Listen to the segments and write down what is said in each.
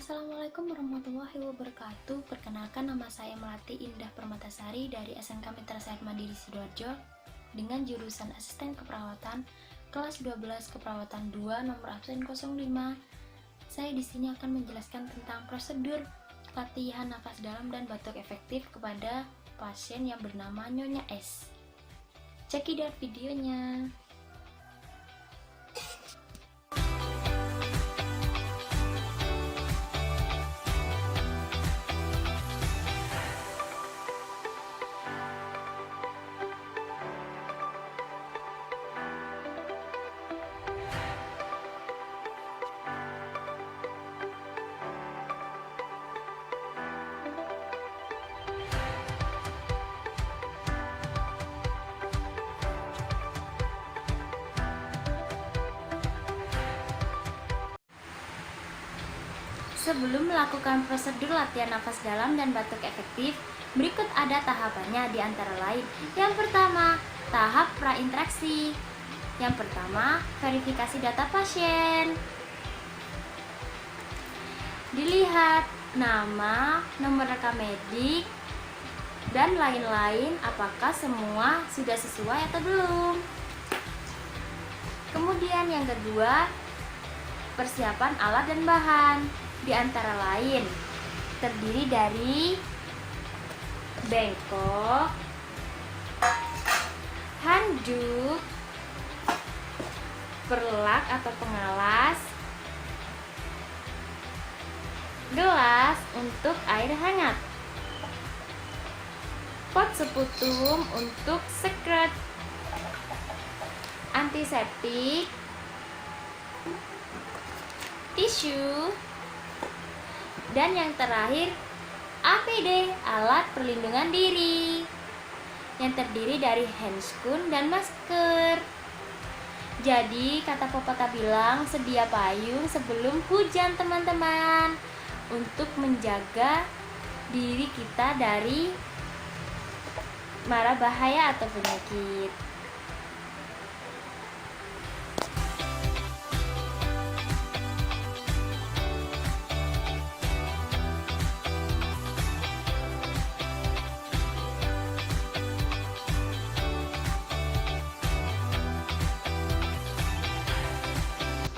Assalamualaikum warahmatullahi wabarakatuh. Perkenalkan, nama saya Melati Indah Permatasari dari SMK Mitra Sehat Mandiri Sidoarjo dengan jurusan Asisten Keperawatan kelas 12 Keperawatan 2 nomor absen 05. Saya di sini akan menjelaskan tentang prosedur latihan nafas dalam dan batuk efektif kepada pasien yang bernama Nyonya S. Cekidot videonya. Sebelum melakukan prosedur latihan nafas dalam dan batuk efektif, berikut ada tahapannya di antara lain. Yang pertama, tahap prainteraksi. Yang pertama, verifikasi data pasien. Dilihat nama, nomor rekam medik, dan lain-lain, apakah semua sudah sesuai atau belum. Kemudian yang kedua, persiapan alat dan bahan. Di antara lain, terdiri dari bengkok, handuk, perlak atau pengalas, gelas untuk air hangat, pot seputum untuk sekret, antiseptik, tisu, dan yang terakhir APD, alat perlindungan diri, yang terdiri dari handscoon dan masker. Jadi kata pepatah bilang, sedia payung sebelum hujan teman-teman, untuk menjaga diri kita dari mara bahaya atau penyakit.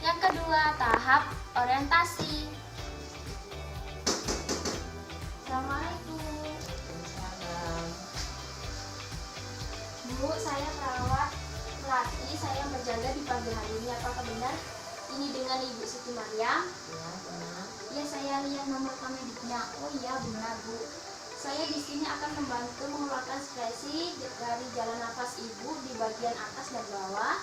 Yang kedua, tahap orientasi. Assalamualaikum. Bu, saya perawat Melati, saya menjaga di pagi hari ini. Apakah benar ini dengan Ibu Siti Mariam? Ya, benar. Ya, saya lihat nomor mediknya. Oh iya, benar Bu. Saya di sini akan membantu mengeluarkan sekresi dari jalan nafas Ibu di bagian atas dan bawah,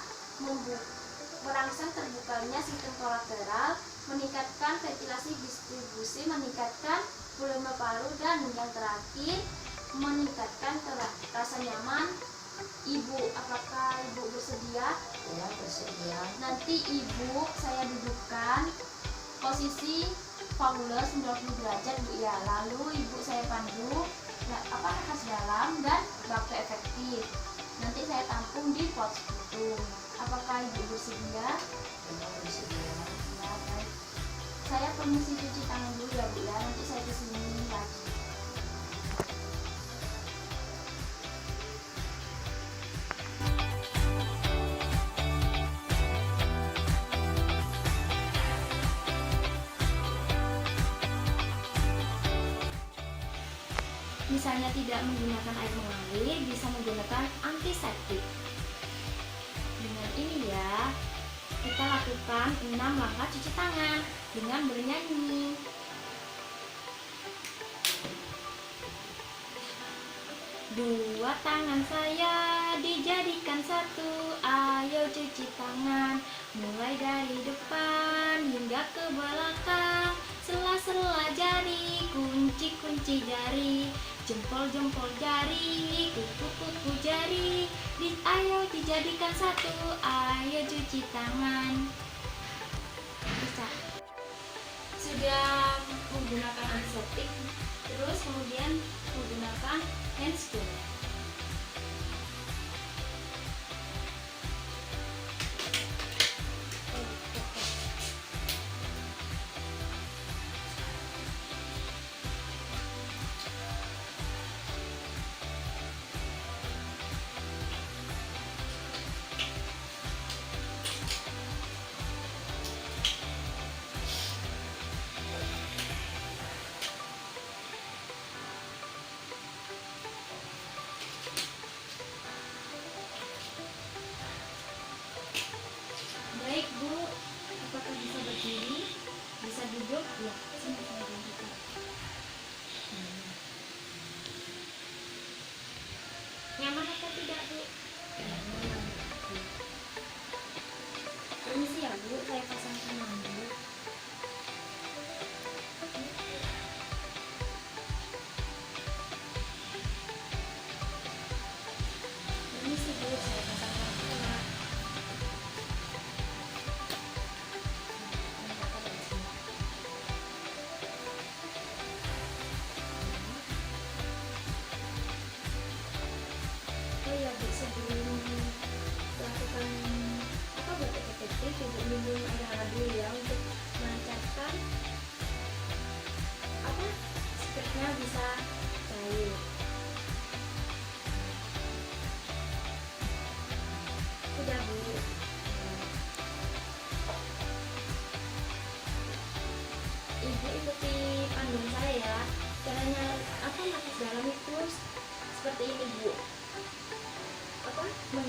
merangsang terbukanya sistem kolateral, meningkatkan ventilasi distribusi, meningkatkan volume paru, dan yang terakhir meningkatkan rasa nyaman Ibu. Apakah Ibu bersedia? Ya, bersedia. Nanti Ibu saya dudukkan posisi Paulus 90 derajat Bu ya. Lalu Ibu saya pandu nafas dalam dan batuk efektif. Nanti saya tampung di pot seputum. Apakah Ibu bersedia? Ya, bersedia. Ya, baik. Saya permisi cuci tangan dulu ya Bu ya. Nanti saya kesini lagi. Misalnya tidak menggunakan air mengalir, bisa menggunakan antiseptik. Dengan ini ya, kita lakukan 6 langkah cuci tangan dengan bernyanyi. Dua tangan saya dijadikan satu, ayo cuci tangan, mulai dari depan hingga ke belakang, sela-sela jari, kunci-kunci jari, jempol-jempol jari, kuku-kuku jari, ayo dijadikan satu, ayo cuci tangan. Bisa. Sudah menggunakan antiseptik, terus kemudian menggunakan handscoon.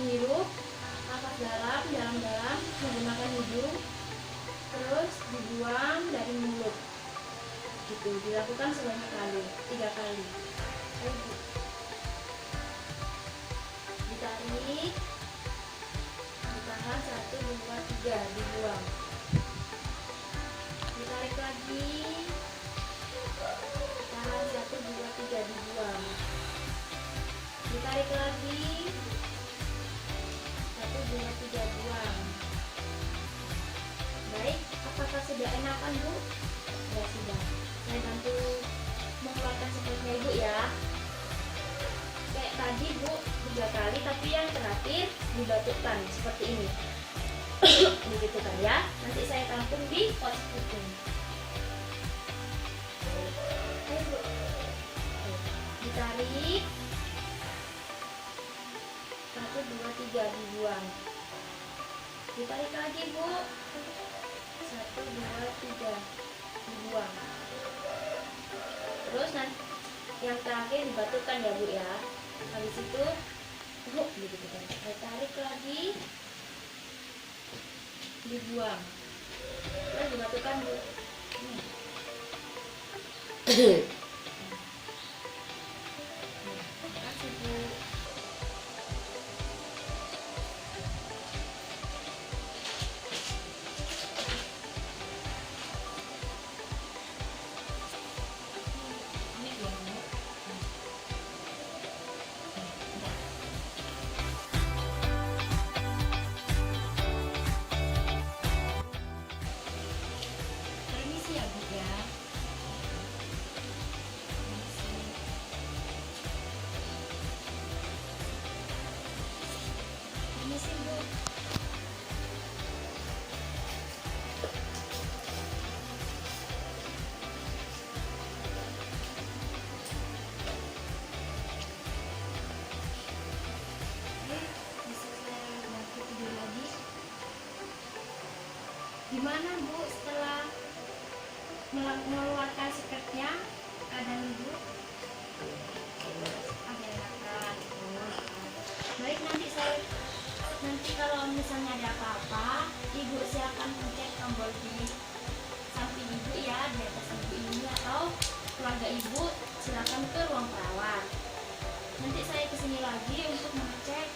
menghirup nafas dalam-dalam menggunakan hidung, terus dibuang dari mulut. Gitu, dilakukan sebanyak 3 kali. Ayo, Bu. Ditarik, ditahan 1, 2, 3, dibuang. Ditarik lagi, tahan 1, 2, 3, dibuang. Ditarik lagi, 1, 2, 3, buang. Baik, apakah sudah enakan, Bu? Ya sudah. Saya bantu mengeluarkan sepertinya Ibu ya. Kayak tadi Bu 3 kali, tapi yang terakhir dibatukkan seperti ini. Begitu kan ya. Nanti saya tampung di pos kuping. Ayo Bu. Ditarik. 1, 2, 3, dibuang. Ditarik lagi Bu. 1, 2, 3, dibuang. Terus nanti yang terakhir dibatukkan ya Bu ya. Habis itu begitu kan. Saya tarik lagi, dibuang. Terus dibatukkan Bu. Makasih Bu. Ini ya, Bu. Permisi ya, Bu ya. Permisi Bu. Bisa saya bantu tidur lagi? Gimana Bu setelah mengeluarkan skirtnya? Keadaan Ibu? Ada enakan. Baik, nanti kalau misalnya ada apa-apa, Ibu silakan pencet tombol di samping Ibu ya, di atas Ibu ini, atau keluarga Ibu silakan ke ruang perawat. Nanti saya kesini lagi untuk mengecek